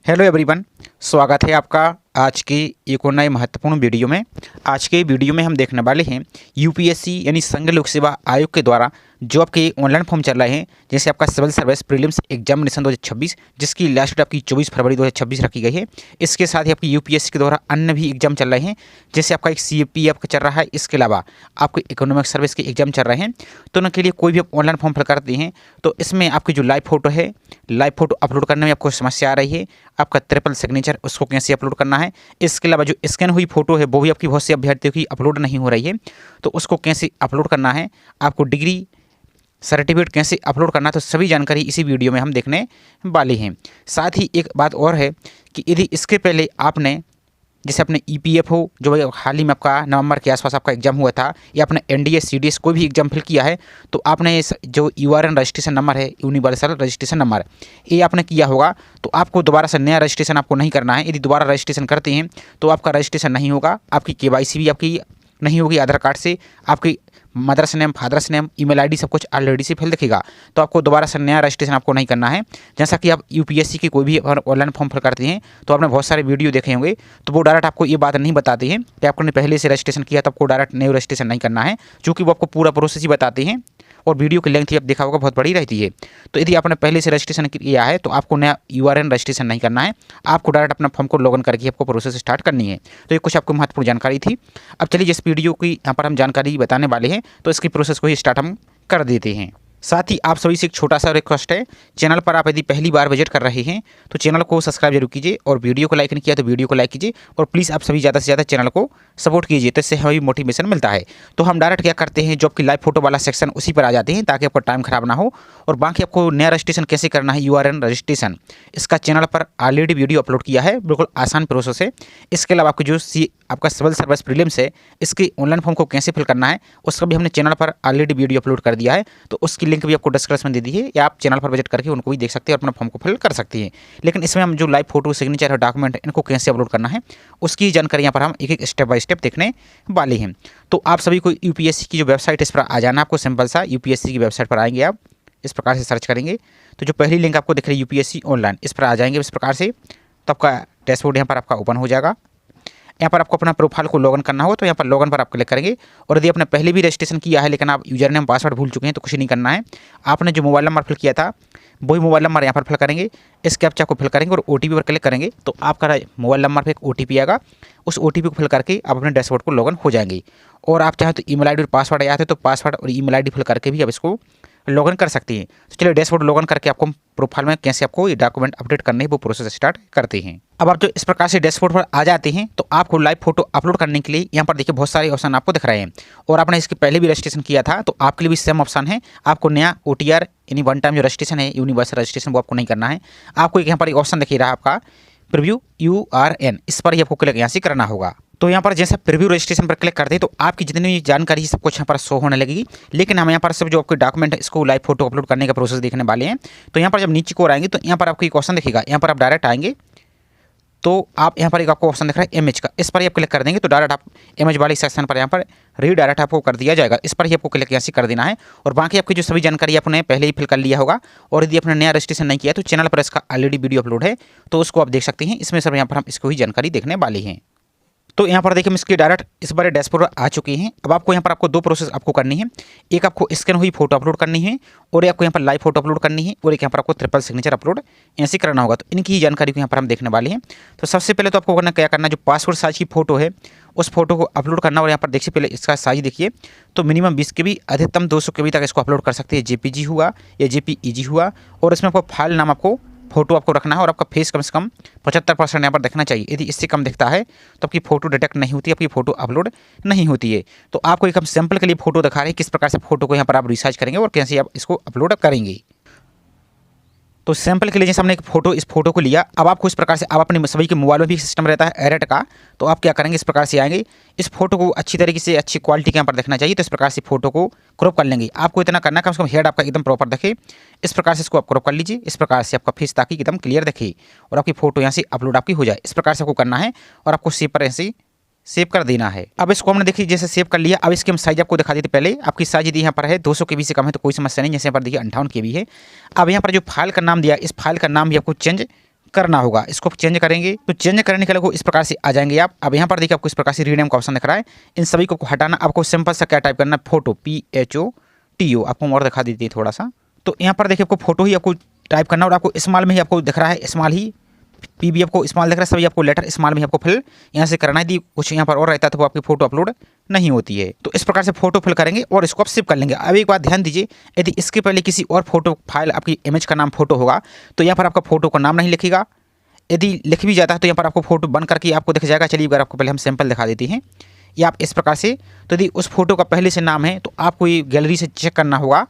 Hello everyone, स्वागत है आपका आज की एक और नए महत्वपूर्ण वीडियो में। आज के वीडियो में हम देखने वाले हैं यूपीएससी यानी संघ लोक सेवा आयोग के द्वारा जो आपके ऑनलाइन फॉर्म चल रहे हैं, जैसे आपका सिविल सर्विस प्रीलिम्स एग्जामिनेशन 2026 जिसकी लास्ट डेट आपकी 24 फरवरी 2026 रखी गई है। इसके साथ ही आपकी यूपीएससी के द्वारा अन्य भी एग्जाम चल रहे हैं, जैसे आपका एक सीपीएफ का चल रहा है। इसके अलावा आपको इकोनॉमिक सर्विस के एग्जाम चल रहे हैं। तो उनके लिए कोई भी आप ऑनलाइन फॉर्म फिल करते हैं तो इसमें आपकी जो लाइव फोटो है, लाइव फोटो अपलोड करने में आपको समस्या आ रही है। आपका ट्रिपल सिग्नेचर उसको कैसे अपलोड करना है, इसके अलावा जो स्कैन हुई फोटो है वो भी आपकी बहुत से अभ्यर्थियों की अपलोड नहीं हो रही है, तो उसको कैसे अपलोड करना है, आपको डिग्री सर्टिफिकेट कैसे अपलोड करना है, तो सभी जानकारी इसी वीडियो में हम देखने वाले हैं। साथ ही एक बात और है कि यदि इसके पहले आपने जैसे अपने ईपीएफओ जो हाल ही में आपका नवंबर के आसपास आपका एग्जाम हुआ था, या आपने एनडीए सीडीएस कोई भी एग्जाम फिल किया है, तो आपने इस जो यूआरएन रजिस्ट्रेशन नंबर है, यूनिवर्सल रजिस्ट्रेशन नंबर, ये आपने किया होगा, तो आपको दोबारा से नया रजिस्ट्रेशन आपको नहीं करना है। यदि दोबारा रजिस्ट्रेशन करते हैं तो आपका रजिस्ट्रेशन नहीं होगा, आपकी केवाईसी भी आपकी नहीं होगी आधार कार्ड से, आपकी mother's name, father's name, email ID सब कुछ ऑलरेडी से फिल दिखेगा, तो आपको दोबारा से नया रजिस्ट्रेशन आपको नहीं करना है। जैसा कि आप यूपीएससी की कोई भी ऑनलाइन फॉर्म फिल करते हैं तो आपने बहुत सारे वीडियो देखे होंगे, तो वो डायरेक्ट आपको ये बात नहीं बताते हैं कि आपने पहले से रजिस्ट्रेशन किया तो आपको डायरेक्ट न्यू रजिस्ट्रेशन नहीं करना है, क्योंकि वो आपको पूरा प्रोसेस ही बताते हैं और वीडियो की लेंथ ही आप देखा होगा बहुत बड़ी रहती है। तो यदि आपने पहले से रजिस्ट्रेशन किया है तो आपको नया यूआरएन रजिस्ट्रेशन नहीं करना है, आपको डायरेक्ट अपना फॉर्म को लॉगिन करके आपको प्रोसेस स्टार्ट करनी है। तो ये कुछ आपको महत्वपूर्ण जानकारी थी। अब चलिए जिस वीडियो की यहाँ पर हम जानकारी बताने वाले हैं तो इसकी प्रोसेस को ही स्टार्ट हम कर देते हैं। साथ ही आप सभी से एक छोटा सा रिक्वेस्ट है, चैनल पर आप यदि पहली बार विजिट कर रहे हैं तो चैनल को सब्सक्राइब जरूर कीजिए, और वीडियो को लाइक नहीं किया तो वीडियो को लाइक कीजिए, और प्लीज़ आप सभी ज़्यादा से ज़्यादा चैनल को सपोर्ट कीजिए, तो इससे हमें मोटिवेशन मिलता है। तो हम डायरेक्ट क्या करते हैं, जो आपकी लाइव फोटो वाला सेक्शन उसी पर आ जाते हैं ताकि आपका टाइम खराब ना हो। और बाकी आपको नया रजिस्ट्रेशन कैसे करना है, यूआरएन रजिस्ट्रेशन, इसका चैनल पर ऑलरेडी वीडियो अपलोड किया है, बिल्कुल आसान प्रोसेस है। इसके अलावा आपकी जो आपका सिविल सर्विस प्रीलिम्स है, इसकी ऑनलाइन फॉर्म को कैसे फिल करना है उसका भी हमने चैनल पर ऑलरेडी वीडियो अपलोड कर दिया है, तो उसकी लिंक भी आपको डिस्क्रिप्शन दे दी है, या आप चैनल पर विजिट करके उनको भी देख सकते हैं और अपना फॉर्म को फिल कर सकते हैं। लेकिन इसमें हम जो लाइव फोटो, सिग्नेचर और डॉक्यूमेंट इनको कैसे अपलोड करना है उसकी जानकारी यहाँ पर हम एक एक स्टेप बाय स्टेप देखने वाले हैं। तो आप सभी को यूपीएससी की जो वेबसाइट, इस पर आ जाना, आपको सिंपल सा यूपीएससी की वेबसाइट पर आएंगे, आप इस प्रकार से सर्च करेंगे तो जो पहली लिंक आपको दिख रही है यूपीएससी ऑनलाइन, इस पर आ जाएंगे इस प्रकार से, तो आपका डैशबोर्ड यहाँ पर आपका ओपन हो जाएगा। यहाँ पर आपको अपना प्रोफाइल को लॉगिन करना हो तो यहाँ पर लॉगिन पर आप क्लिक करेंगे, और यदि आपने पहले भी रजिस्ट्रेशन किया है लेकिन आप यूजर नेम पासवर्ड भूल चुके हैं तो कुछ नहीं करना है। आपने जो मोबाइल नंबर फिल किया था वही मोबाइल नंबर यहाँ पर फिल करेंगे, इस कैप्चा को फिल करेंगे और ओटीपी पर क्लिक करेंगे, तो आपका मोबाइल नंबर पर एक ओटीपी आएगा, उस ओटीपी को फिल करके आप अपने डैशबोर्ड को लॉगिन हो जाएंगे। और आप चाहें तो ईमेल आईडी और पासवर्ड आया थे तो पासवर्ड और ईमेल आईडी फिल करके भी आप इसको लॉगिन कर सकती हैं। तो चलिए डैशबोर्ड लॉगिन करके आपको प्रोफाइल में कैसे आपको ये डॉक्यूमेंट अपडेट करने है वो प्रोसेस स्टार्ट करते हैं। अब आप जो इस प्रकार से डैशबोर्ड पर आ जाते हैं तो आपको लाइव फोटो अपलोड करने के लिए यहाँ पर देखिए बहुत सारे ऑप्शन आपको दिख रहे हैं, और आपने इसके पहले भी रजिस्ट्रेशन किया था तो आपके लिए भी सेम ऑप्शन है। आपको नया ओटीआर यानी वन टाइम जो रजिस्ट्रेशन है, यूनिवर्सल रजिस्ट्रेशन, वो आपको नहीं करना है। आपको यहाँ पर एक ऑप्शन दिख रहा है आपका प्रीव्यू यूआरएन, इस पर ही आपको क्लिक यहाँ से करना होगा। तो यहाँ पर जैसे प्रीव्यू रजिस्ट्रेशन पर क्लिक करते हैं तो आपकी जितनी भी जानकारी सब कुछ यहाँ पर शो होने लगेगी, लेकिन हम यहाँ पर सब जो आपके डॉक्यूमेंट है इसको लाइव फोटो अपलोड करने का प्रोसेस देखने वाले हैं। तो यहाँ पर जब नीचे को आएंगे तो यहाँ पर आपको एक ऑप्शन दिखेगा, यहाँ पर आप डायरेक्ट आएंगे तो आप यहाँ पर एक आपको ऑप्शन दिख रहा है इमेज का, इस पर ही आप क्लिक कर देंगे तो डायरेक्ट आप इमेज वाले सेक्शन पर यहाँ पर रीडायरेक्ट आपको कर दिया जाएगा, इस पर ही आपको क्लिक यहाँ से कर देना है। और बाकी आपकी जो सभी जानकारी आपने पहले ही फिल कर लिया होगा, और यदि आपने नया रजिस्ट्रेशन नहीं किया तो चैनल पर इसका ऑलरेडी वीडियो अपलोड है तो उसको आप देख सकते हैं। इसमें सब यहाँ पर हम इसको ही जानकारी देखने वाले हैं। तो यहाँ पर देखिए हम इसके डायरेक्ट इस बारे डैशबोर्ड आ चुके हैं। अब आपको यहाँ पर आपको दो प्रोसेस आपको करनी है, एक आपको स्कैन हुई फोटो अपलोड करनी है, और आपको यहाँ पर लाइव फोटो अपलोड करनी है, और एक यहाँ पर आपको ट्रिपल सिग्नेचर अपलोड ऐसे करना होगा। तो इनकी ही जानकारी को यहाँ पर हम देखने वाले हैं। तो सबसे पहले तो आपको करना क्या करना है, जो पासपोर्ट साइज की फोटो है उस फोटो को अपलोड करना, और यहाँ पर देखिए पहले इसका साइज देखिए तो मिनिमम 20 KB, अधिकतम 200 KB तक इसको अपलोड कर सकते हैं। जेपीजी हुआ या जेपीईजी हुआ, और इसमें आपको फाइल नाम आपको फोटो आपको रखना है, और आपका फेस कम से कम 75% यहाँ पर दिखना चाहिए। यदि इससे कम दिखता है तो आपकी फ़ोटो डिटेक्ट नहीं होती, आपकी फ़ोटो अपलोड नहीं होती है। तो आपको एक हम सैंपल के लिए फ़ोटो दिखा रहे हैं किस प्रकार से फ़ोटो को यहाँ पर आप रिसर्च करेंगे और कैसे आप इसको अपलोड करेंगे। तो सैंपल के लिए जैसे हमने इस फोटो को लिया, अब आपको इस प्रकार से आप अपने सभी के मोबाइल में भी सिस्टम रहता है एडिट का, तो आप क्या करेंगे इस प्रकार से आएंगे, इस फोटो को अच्छी तरीके से अच्छी क्वालिटी के यहाँ पर देखना चाहिए, तो इस प्रकार से फोटो को क्रॉप कर लेंगे। आपको इतना करना है कम से कम हेड आपका एकदम प्रॉपर दिखे, इस प्रकार से इसको आप क्रॉप कर लीजिए, इस प्रकार से आपका फेस ताकि एकदम क्लियर दिखे और आपकी फोटो यहाँ से अपलोड आपकी हो जाए। इस प्रकार से आपको करना है और आपको सेव पर ऐसे सेव कर देना है। अब इसको हमने देखिए जैसे सेव कर लिया। अब इसके हम साइज आपको दिखा देते पहले। आपकी साइज यदि यहाँ पर है 200 KB से कम है तो कोई समस्या नहीं, जैसे यहाँ पर देखिए 58 KB है। अब यहाँ पर जो फाइल का नाम दिया, इस फाइल का नाम भी आपको चेंज करना होगा। इसको चेंज करेंगे तो चेंज करने के लिए इस प्रकार से आ जाएंगे आप। अब यहाँ पर देखिए आपको इस प्रकार से रीनेम का ऑप्शन दिख रहा है। इन सभी को हटाना, आपको सिंपल सा क्या टाइप करना है, फोटो, PHOTO। आपको और दिखा देती है थोड़ा सा। तो यहाँ पर देखिए आपको फोटो ही आपको टाइप करना और आपको स्मॉल में ही आपको दिख रहा है, स्मॉल ही PB आपको स्मॉल दिख रहा है, सभी आपको लेटर स्मॉल में ही आपको फिल यहाँ से करना है। यदि कुछ यहाँ पर और रहता है तो वो आपकी फोटो अपलोड नहीं होती है। तो इस प्रकार से फोटो फिल करेंगे और इसको आप सेव कर लेंगे। अब एक बात ध्यान दीजिए, यदि इसके पहले किसी और फोटो फाइल आपकी इमेज का नाम फोटो होगा तो यहाँ पर आपका फोटो का नाम नहीं लिखेगा। यदि लिख भी जाता है तो यहाँ पर आपको फोटो बन करके आपको दिख जाएगा। चलिए अगर आपको पहले हम सैंपल दिखा देते हैं, या आप इस प्रकार से, तो यदि उस फोटो का पहले से नाम है तो आपको ये गैलरी से चेक करना होगा,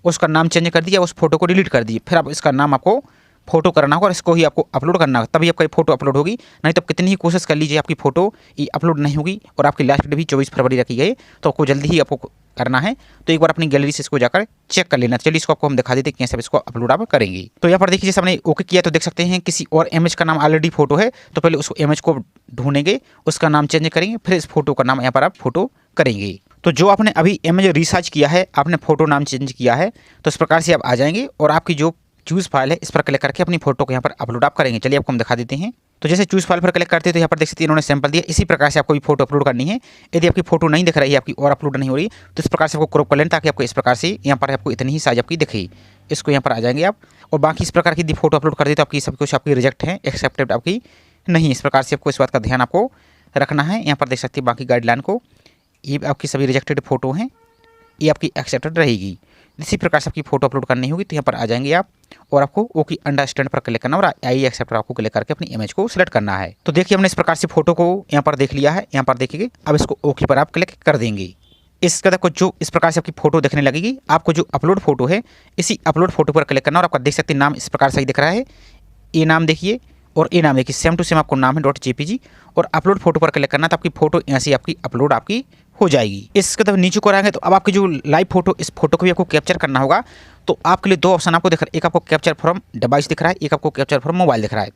उसका नाम चेंज कर दिया, उस फोटो को डिलीट कर दिए, फिर आप इसका नाम आपको फोटो करना होगा और इसको ही आपको अपलोड करना होगा, तभी आपका ये फोटो अपलोड होगी। नहीं तो कितनी ही कोशिश कर लीजिए आपकी फोटो ये अपलोड नहीं होगी। और आपकी लास्ट डेट भी 24 फरवरी रखी गई, तो आपको जल्दी ही आपको करना है। तो एक बार अपनी गैलरी से इसको जाकर चेक कर लेना। चलिए इसको आपको हम दिखा देते हैं कैसे इसको अपलोड आप करेंगे। तो यहाँ पर देखिए जैसे हमने ओके किया तो देख सकते हैं किसी और इमेज का नाम ऑलरेडी फोटो है, तो पहले उस इमेज को ढूंढेंगे, उसका नाम चेंज करेंगे, फिर इस फोटो का नाम यहाँ पर आप फोटो करेंगे। तो जो आपने अभी इमेज रिसर्च किया है, आपने फोटो नाम चेंज किया है, तो इस प्रकार से आप आ जाएंगे और आपकी जो चूज़ फाइल है इस पर क्लिक करके अपनी फोटो को यहाँ पर अपलोड आप करेंगे। चलिए आपको हम दिखा देते हैं। तो जैसे चूज़ फाइल पर क्लिक करते हैं तो यहाँ पर देख सकते हैं इन्होंने सैंपल दिया। इसी प्रकार से आपको भी फोटो अपलोड करनी है। यदि आपकी फोटो नहीं दिख रही है, आपकी और अपलोड नहीं हो रही, तो इस प्रकार से आपको क्रॉप कर लेना, ताकि आपको इस प्रकार से यहाँ पर आपको इतनी ही साइज आपकी दिखे। इसको यहाँ पर आ जाएंगे आप, और बाकी इस प्रकार की फोटो अपलोड कर दी तो आपकी सब कुछ आपकी रिजेक्ट है, एक्सेप्टेड आपकी नहीं। इस प्रकार से आपको इस बात का ध्यान आपको रखना है। यहाँ पर देख सकते हैं बाकी गाइडलाइन को, ये आपकी सभी रिजेक्टेड फोटो हैं, ये आपकी एक्सेप्टेड रहेगी। इसी प्रकार से आपकी फोटो अपलोड करनी होगी। तो यहाँ पर आ जाएंगे आप और आपको ओके अंडरस्टैंड पर क्लिक करना और आई एक्सेप्ट आपको क्लिक करके अपनी इमेज को सिलेक्ट करना है। तो देखिए हमने इस प्रकार से फोटो को यहाँ पर देख लिया है। यहाँ पर देखिए अब इसको ओके पर आप क्लिक कर देंगे। इसके बाद जो इस प्रकार से आपकी फोटो देखने लगेगी, आपको जो अपलोड फोटो है इसी अपलोड फोटो पर क्लिक करना और आपका देख सकते हैं नाम इस प्रकार से दिख रहा है। ये नाम देखिए और ये नाम देखिए, सेम टू सेम आपको नाम है .jpg, और अपलोड फोटो पर क्लिक करना तो आपकी फोटो यहाँ से आपकी अपलोड आपकी हो जाएगी। इसके बाद नीचे को आएंगे तो अब आपकी जो लाइव फोटो, इस फोटो को भी आपको कैप्चर करना होगा। तो आपके लिए दो ऑप्शन आपको दिख रहा है, एक आपको कैप्चर फ्रॉम डिवाइस दिख रहा है, एक आपको कैप्चर फ्रॉम मोबाइल दिख रहा है।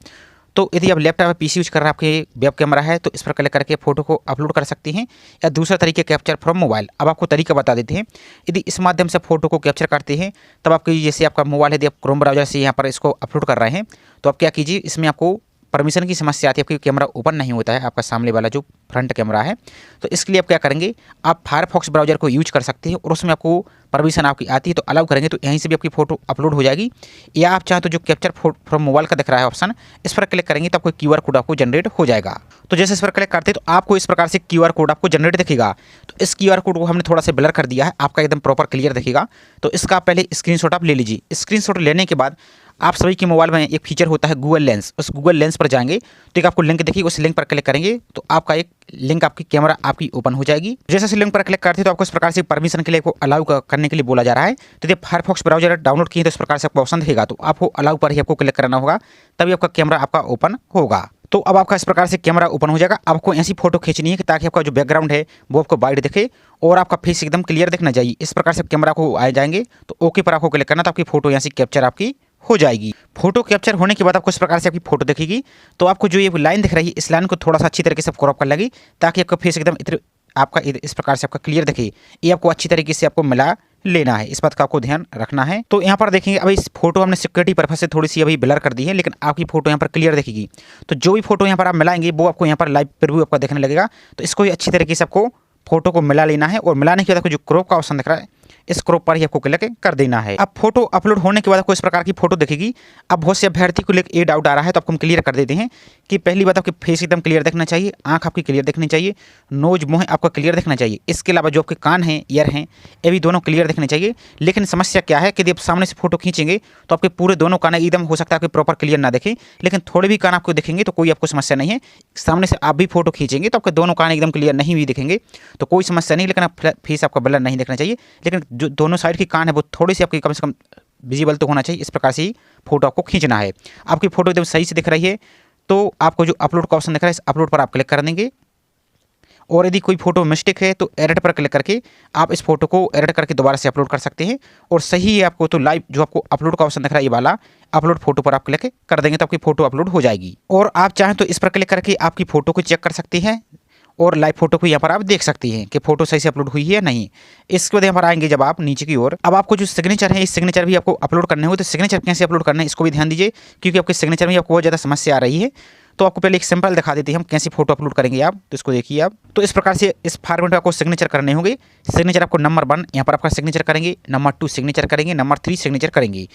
तो यदि आप लैपटॉप या PC यूज कर रहे हैं, आपके वेब कैमरा है, तो इस पर क्लिक करके फोटो को अपलोड कर सकते हैं, या दूसरा तरीका कैप्चर फ्रॉम मोबाइल। अब आपको तरीका बता देते हैं। यदि इस माध्यम से फोटो को कैप्चर करते हैं तब आपकी, जैसे आपका मोबाइल है, यदि आप क्रोम ब्राउजर से यहाँ पर इसको अपलोड कर रहे हैं, तो आप क्या कीजिए, इसमें आपको परमिशन की समस्या आती है, आपकी कैमरा ओपन नहीं होता है, आपका सामने वाला जो फ्रंट कैमरा है। तो इसके लिए आप क्या करेंगे, आप फायरफॉक्स ब्राउजर को यूज कर सकते हैं और उसमें आपको परमिशन आपकी आती है, तो अलाउ करेंगे तो यहीं से भी आपकी फोटो अपलोड हो जाएगी। या आप चाहें तो जो कैप्चर फ्रॉम मोबाइल का दिख रहा है ऑप्शन, इस पर क्लिक करेंगे तो आपको QR कोड आपको जनरेट हो जाएगा। तो जैसे इस पर क्लिक करते हैं तो आपको इस प्रकार से QR कोड आपको जनरेट दिखेगा। तो इस QR कोड को हमने थोड़ा सा ब्लर कर दिया है, आपका एकदम प्रॉपर क्लियर दिखेगा। तो इसका पहले स्क्रीनशॉट आप ले लीजिए। स्क्रीनशॉट लेने के बाद आप सभी के मोबाइल में एक फीचर होता है गूगल लेंस, उस गूगल लेंस पर जाएंगे तो एक आपको लिंक देखिए, उस लिंक पर क्लिक करेंगे तो आपका एक लिंक आपकी कैमरा आपकी ओपन हो जाएगी। जैसे इस लिंक पर क्लिक करते हैं तो आपको इस प्रकार से परमिशन के लिए आपको अलाउ करने के लिए बोला जा रहा है। तो जब फायरफॉक्स ब्राउजर डाउनलोड किए तो इस प्रकार से आपको ऑप्शन दिखेगा, तो आपको अलाउ पर ही आपको क्लिक करना होगा, तभी आपका कैमरा आपका ओपन होगा। तो अब आपका इस प्रकार से कैमरा ओपन हो जाएगा। आपको ऐसी फोटो खींचनी है कि ताकि आपका जो बैकग्राउंड है वो आपको वाइड दिखे और आपका फेस एकदम क्लियर दिखना चाहिए। इस प्रकार से कैमरा को आ जाएंगे तो ओके पर आपको क्लिक करना, तो आपकी फोटो यहाँ से कैप्चर आपकी हो जाएगी। फोटो कैप्चर होने के बाद आपको इस प्रकार से आपकी फोटो दिखेगी। तो आपको जो ये लाइन दिख रही है, इस लाइन को थोड़ा सा अच्छी तरीके से क्रॉप कर लेगी, ताकि आपका फेस एकदम आपका इस प्रकार से आपका क्लियर दिखे। ये आपको अच्छी तरीके से आपको मिला लेना है, इस बात का आपको ध्यान रखना है। तो यहाँ पर देखेंगे अभी इस फोटो हमने सिक्योरिटी पर्पज से थोड़ी सी अभी ब्लर कर दी है, लेकिन आपकी फोटो यहाँ पर क्लियर दिखेगी। तो जो भी फोटो यहाँ पर आप मिलाएंगे वो आपको यहाँ पर लाइव प्रीव्यू आपका देखने लगेगा। तो इसको अच्छी तरीके से आपको फोटो को मिला लेना है, और मिलाने के बाद आपको जो क्रॉप का ऑप्शन दिख रहा है, इस क्रॉप पर ही आपको क्लिक कर देना है। अब फोटो अपलोड होने के बाद आपको इस प्रकार की फोटो दिखेगी। अब बहुत से अभ्यर्थी को लेकर ये डाउट आ रहा है, तो आपको हम क्लियर कर देते हैं कि पहली बात आपके फेस एकदम क्लियर दिखना चाहिए, आंख आपकी क्लियर दिखनी चाहिए, नोज मुंह आपका क्लियर दिखना चाहिए। इसके अलावा जो आपके कान हैं, ईयर हैं, ये भी दोनों क्लियर दिखने चाहिए। लेकिन समस्या क्या है कि जब सामने से फोटो खींचेंगे तो आपके पूरे दोनों कान एकदम हो सकता है कि प्रॉपर क्लियर ना दिखे, लेकिन थोड़े भी कान आपको दिखेंगे तो कोई आपको समस्या नहीं है। सामने से आप भी फोटो खींचेंगे तो आपके दोनों कान एकदम क्लियर नहीं भी दिखेंगे तो कोई समस्या नहीं, लेकिन आप फेस आपका ब्लर नहीं दिखना चाहिए। लेकिन जो दोनों साइड की कान है वो थोड़ी सी आपकी कम से कम विजिबल तो होना चाहिए। इस प्रकार से ही फोटो आपको खींचना है। आपकी फोटो एकदम सही से दिख रही है तो आपको जो अपलोड का ऑप्शन दिख रहा है, इस अपलोड पर आप क्लिक कर देंगे। और यदि कोई फोटो मिस्टेक है तो एडिट पर क्लिक करके आप इस फोटो को एडिट करके दोबारा से अपलोड कर सकते हैं। और सही है आपको तो लाइव जो आपको अपलोड का ऑप्शन दिख रहा है, ये वाला अपलोड फोटो पर आप क्लिक कर देंगे तो आपकी फोटो अपलोड हो जाएगी। और आप चाहें तो इस पर क्लिक करके आपकी फोटो को चेक कर सकते हैं और लाइव फोटो को यहाँ पर आप देख सकती हैं कि फोटो सही से अपलोड हुई है या नहीं। इसके बाद यहाँ पर आएंगे जब आप नीचे की ओर, अब आपको जो सिग्नेचर है इस सिग्नेचर भी आपको अपलोड करने होंगे। तो सिग्नेचर कैसे अपलोड करना है इसको भी ध्यान दीजिए, क्योंकि आपके सिग्नेचर में आपको बहुत ज़्यादा समस्या आ रही है। तो आपको पहले एक सिंपल दिखा देते हैं हम कैसे फोटो अपलोड करेंगे आप, तो इसको देखिए आप। तो इस प्रकार से इस फॉर्मेट में आपको सिग्नेचर करने होंगे। सिग्नेचर आपको नंबर 1 यहाँ पर आपका सिग्नेचर करेंगे, नंबर 2 सिग्नेचर करेंगे, नंबर 3 सिग्नेचर करेंगे।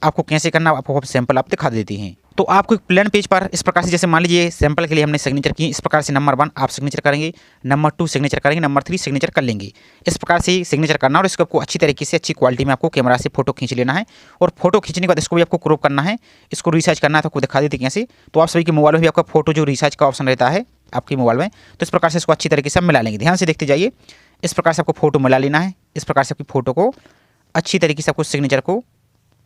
आपको कैसे करना आपको सैंपल आप दिखा देते हैं। तो आपको एक प्लेन पेज पर इस प्रकार से, जैसे मान लीजिए सैंपल के लिए हमने सिग्नेचर किए, इस प्रकार से नंबर 1 आप सिग्नेचर करेंगे, नंबर 2 सिग्नेचर करेंगे, नंबर 3 सिग्नेचर कर लेंगे। इस प्रकार से सिग्नेचर करना और इसको आपको अच्छी तरीके से अच्छी क्वालिटी में आपको कैमरा से फोटो खींच लेना है। और फोटो खींचने के बाद इसको भी आपको क्रॉप करना है, इसको रिसाइज करना है। तो आपको दिखा देते कैसे। तो आप सभी के मोबाइल में भी आपका फोटो जो रिसाइज का ऑप्शन रहता है आपके मोबाइल में, तो इस प्रकार से इसको अच्छी तरीके से मिला लेंगे। ध्यान से देखते जाइए, इस प्रकार से आपको फोटो मिला लेना है। इस प्रकार से आपकी फोटो को अच्छी तरीके से आपको सिग्नेचर को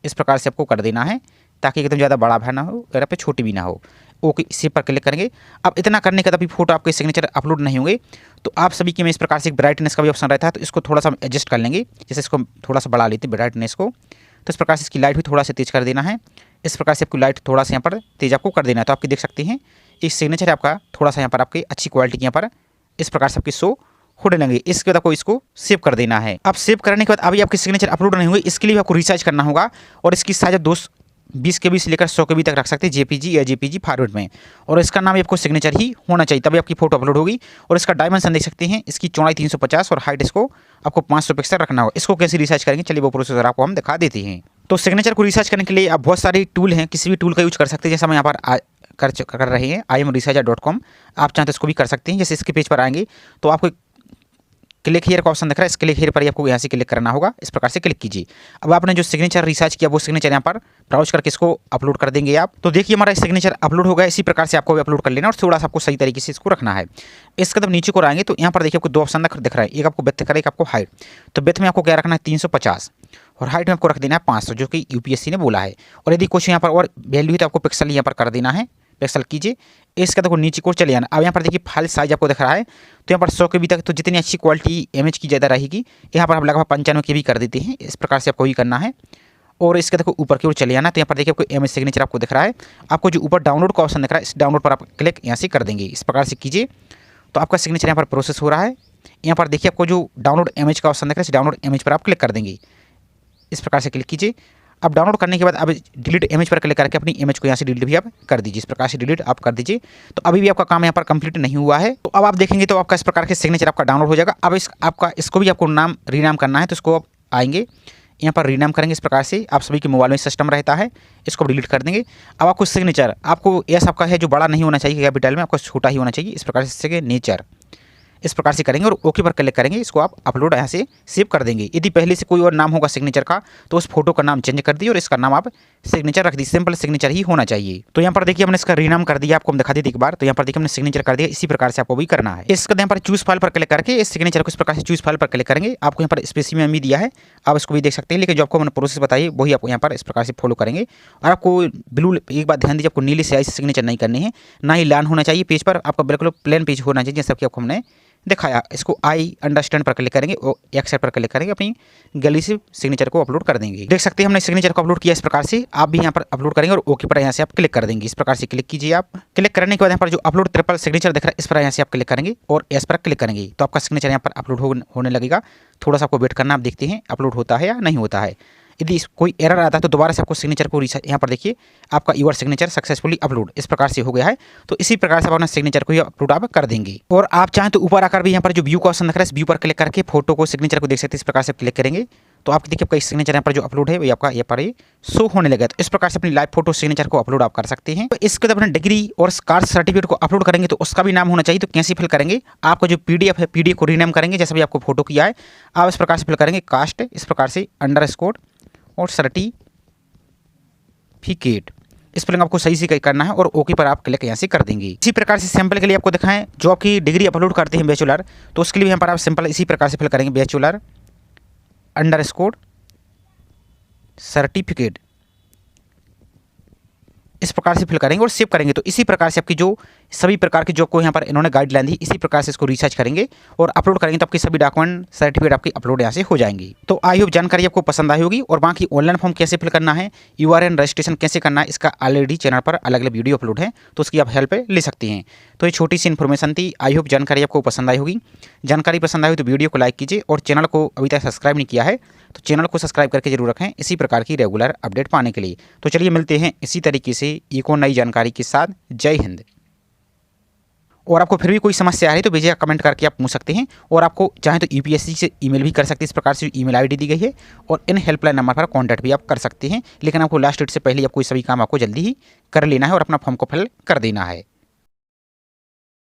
इस प्रकार से आपको कर देना है, ताकि एकदम ज़्यादा बड़ा भी ना हो और पे छोटी भी ना हो। ओके, इसी पर क्लिक करेंगे। अब इतना करने के बाद भी फोटो आपके सिग्नेचर अपलोड नहीं होंगे। तो आप सभी के में इस प्रकार से एक ब्राइटनेस का भी ऑप्शन रहता है, तो इसको थोड़ा सा एडजस्ट कर लेंगे। जैसे इसको थोड़ा सा बढ़ा लेते हैं ब्राइटनेस को, तो इस प्रकार से इसकी लाइट भी थोड़ा सा तेज़ कर देना है। इस प्रकार से आपकी लाइट थोड़ा सा यहाँ पर तेज़ आपको कर देना है। तो आपकी देख सकते हैं इस सिग्नेचर आपका थोड़ा सा यहाँ पर आपकी अच्छी क्वालिटी के यहाँ पर इस प्रकार से आपकी शो होने लगेंगे। इसके बाद आपको इसको सेव कर देना है। अब सेव करने के बाद अभी आपके सिग्नेचर अपलोड नहीं हुए, इसके लिए आपको रिसाइज करना होगा। और इसकी साइज 220 KB से लेकर 100 KB तक रख सकते हैं, JPG या JPG फॉर्मेट में। और इसका नाम आपको सिग्नेचर ही होना चाहिए, तभी आपकी फोटो अपलोड होगी। और इसका डायमेंशन देख सकते हैं, इसकी चौड़ाई 350 और हाइट इसको आपको 500 पिक्सल रखना होगा। इसको कैसे रिसाइज करेंगे, चलिए वो प्रोसेसर आपको हम दिखा देते हैं। तो सिग्नेचर को रिसाइज करने के लिए आप बहुत सारे टूल हैं, किसी भी टूल का यूज कर सकते हैं। जैसे हम यहाँ पर कर रहे हैं imresager.com, आप चाहें तो इसको भी कर सकते हैं। जैसे इसके पेज पर आएंगे तो आपको क्लिक हियर का ऑप्शन दिख रहा है, इस क्लिक हियर पर आपको यहाँ से क्लिक करना होगा। इस प्रकार से क्लिक कीजिए। अब आपने जो सिग्नेचर रिसर्च किया वो सिग्नेचर यहाँ पर ब्राउज करके इसको अपलोड कर देंगे आप। तो देखिए हमारा सिग्नेचर अपलोड हो गया। इसी प्रकार से आपको भी अपलोड कर लेना और थोड़ा सा आपको सही तरीके से इसको रखना है। इसके बाद नीचे को आएंगे तो यहाँ पर देखिए आपको 2 ऑप्शन दिख रहा है, एक आपको विड्थ का, एक आपको हाइट। तो विड्थ में आपको क्या रखना है 350 और हाइट में आपको रख देना है 500, जो कि UPSC ने बोला है। और यदि कुछ यहाँ पर और वैल्यू है तो आपको पिक्सल यहाँ पर कर देना है, पिक्सल कीजिए। इसका देखो नीचे को चले आना। अब यहाँ पर देखिए फाइल साइज आपको दिख रहा है, तो यहाँ पर 100 KB तक, तो जितनी अच्छी क्वालिटी इमेज की ज़्यादा रहेगी यहाँ पर हम लगभग 95 KB कर देते हैं। इस प्रकार से आपको ही करना है। और इसका देखो ऊपर की ओर चले आना, तो यहाँ पर देखिए आपको इमेज सिग्नेचर आपको दिख रहा है। आपको जो ऊपर डाउनलोड का ऑप्शन दिख रहा है, इस डाउनलोड पर आप क्लिक यहाँ से कर देंगे। इस प्रकार से कीजिए तो आपका सिग्नेचर यहाँ पर प्रोसेस हो रहा है। यहाँ पर देखिए आपको जो डाउनलोड इमेज का ऑप्शन दिख रहा है, इस डाउनलोड इमेज पर आप क्लिक कर देंगे। इस प्रकार से क्लिक कीजिए। अब डाउनलोड करने के बाद अब डिलीट इमेज पर क्लिक करके अपनी इमेज को यहाँ से डिलीट भी आप कर दीजिए। इस प्रकार से डिलीट आप कर दीजिए। तो अभी भी आपका काम यहाँ पर कंप्लीट नहीं हुआ है। तो अब आप देखेंगे तो आपका इस प्रकार के सिग्नेचर आपका डाउनलोड हो जाएगा। अब इसको भी आपको नाम रीनाम करना है, तो इसको आप आएंगे यहाँ पर रीनाम करेंगे। इस प्रकार से आप सभी के मोबाइल में सिस्टम रहता है, इसको डिलीट कर देंगे। अब आपको सिग्नेचर आपको यस आपका है जो बड़ा नहीं होना चाहिए कैपिटल में, आपको छोटा ही होना चाहिए। इस प्रकार से सिग्नेचर इस प्रकार से करेंगे और ओके पर क्लिक करेंगे। इसको आप अपलोड यहाँ से सेव कर देंगे। यदि पहले से कोई और नाम होगा सिग्नेचर का तो उस फोटो का नाम चेंज कर दिए और इसका नाम आप सिग्नेचर रख दीजिए। सिंपल सिग्नेचर ही होना चाहिए। तो यहाँ पर देखिए हमने इसका रीनाम कर दिया, आपको हम दिखा देते एक बार। तो यहाँ पर देखिए हमने सिग्नेचर कर दिया, इसी प्रकार से आपको भी करना है। इसके यहाँ पर चूज फाइल पर क्लिक करके इस सिग्नेचर को इस प्रकार से चूज फाइल पर क्लिक करेंगे। आपको यहाँ पर स्पेसिफिक भी दिया है, आप इसको भी देख सकते हैं। लेकिन जो आपको मैंने प्रोसेस बताई वही आपको यहाँ पर इस प्रकार से फॉलो करेंगे। और आपको ब्लू, एक बात ध्यान दीजिए, आपको नीली स्याही से सिग्नेचर नहीं करनी है, ना ही लाल होना चाहिए पेज पर, आपका बिल्कुल प्लेन पेज होना चाहिए जैसा कि आपको हमने दिखाया। इसको आई अंडरस्टैंड पर क्लिक करेंगे और एक्सेप्ट पर क्लिक करेंगे, अपनी गैलरी से सिग्नेचर को अपलोड कर देंगे। देख सकते हैं हमने सिग्नेचर को अपलोड किया। इस प्रकार से आप भी यहाँ पर अपलोड करेंगे और ओके पर यहाँ से आप क्लिक कर देंगे। इस प्रकार से क्लिक कीजिए। आप क्लिक करने के बाद यहाँ पर जो अपलोड ट्रिपल सिग्नेचर दिख रहा है इस पर यहाँ से आप क्लिक करेंगे और एस पर क्लिक करेंगे, तो आपका सिग्नेचर यहाँ पर अपलोड होने लगेगा। थोड़ा सा आपको वेट करना, आप देखते हैं अपलोड होता है या नहीं होता है। यदि कोई एरर आता है तो दोबारा से आपको सिग्नेचर को यहाँ पर देखिए आपका यूर सिग्नेचर सक्सेसफुली अपलोड इस प्रकार से हो गया है। तो इसी प्रकार से आप अपना सिग्नेचर को अपलोड आप कर देंगे। और आप चाहें तो ऊपर आकर भी यहाँ पर जो व्यू का ऑप्शन दिख रहा है इस व्यू पर क्लिक करके फोटो को सिग्नेचर को देख सकते हैं। इस प्रकार से क्लिक करेंगे तो आप देखिए आपका सिग्नेचर यहाँ पर जो अपलोड है वो आपका यहाँ पर शो होने लगेगा। तो इस प्रकार से अपनी लाइव फोटो सिग्नेचर को अपलोड आप कर सकते हैं। तो इसके बाद अपने डिग्री और कास्ट सर्टिफिकेट को अपलोड करेंगे तो उसका भी नाम होना चाहिए। तो कैसे फिल करेंगे, आपका जो PDF है PDF को रीनेम करेंगे, जैसा भी आपको फोटो किया है आप इस प्रकार से फिल करेंगे। कास्ट इस प्रकार से अंडरस्कोर और सर्टिफिकेट स्पेलिंग आपको सही से करना है और ओके पर आप क्लिक यहाँ से कर देंगे। इसी प्रकार से सैंपल के लिए आपको दिखाएं, जो आपकी डिग्री अपलोड करते हैं बैचलर, तो उसके लिए यहाँ पर आप सिंपल इसी प्रकार से फिल करेंगे बैचलर अंडरस्कोर सर्टिफिकेट इस प्रकार से फिल करेंगे और सेव करेंगे तो इसी प्रकार से आपकी जो सभी प्रकार की जो आपको यहाँ पर इन्होंने गाइडलाइन दी इसी प्रकार से इसको रिसर्च करेंगे और अपलोड करेंगे तो आपके सभी डॉक्यूमेंट सर्टिफिकेट आपकी अपलोड यहाँ से हो जाएंगी। तो आई होप जानकारी आपको पसंद आई होगी और बाकी ऑनलाइन फॉर्म कैसे फिल करना है, यूआरएन रजिस्ट्रेशन कैसे करना है, इसका ऑलरेडी चैनल पर अलग अलग वीडियो अपलोड है तो उसकी आप हेल्प ले सकती हैं। तो ये छोटी सी इन्फॉर्मेशन थी, आई होप जानकारी आपको पसंद आई होगी। जानकारी पसंद आई तो वीडियो को लाइक कीजिए और चैनल को अभी तक सब्सक्राइब नहीं किया है तो चैनल को सब्सक्राइब करके जरूर रखें इसी प्रकार की रेगुलर अपडेट पाने के लिए। तो चलिए मिलते हैं इसी तरीके से एक और नई जानकारी के साथ। जय हिंद। और आपको फिर भी कोई समस्या आ रही है तो भेजिए, कमेंट करके आप पूछ सकते हैं और आपको चाहे तो यूपीएससी से ईमेल भी कर सकते हैं। इस प्रकार से ईमेल आईडी दी गई है और इन हेल्पलाइन नंबर पर कांटेक्ट भी आप कर सकते हैं। लेकिन आपको लास्ट डेट से पहले आप कोई सभी काम आपको जल्दी ही कर लेना है और अपना फॉर्म को फिल कर देना है।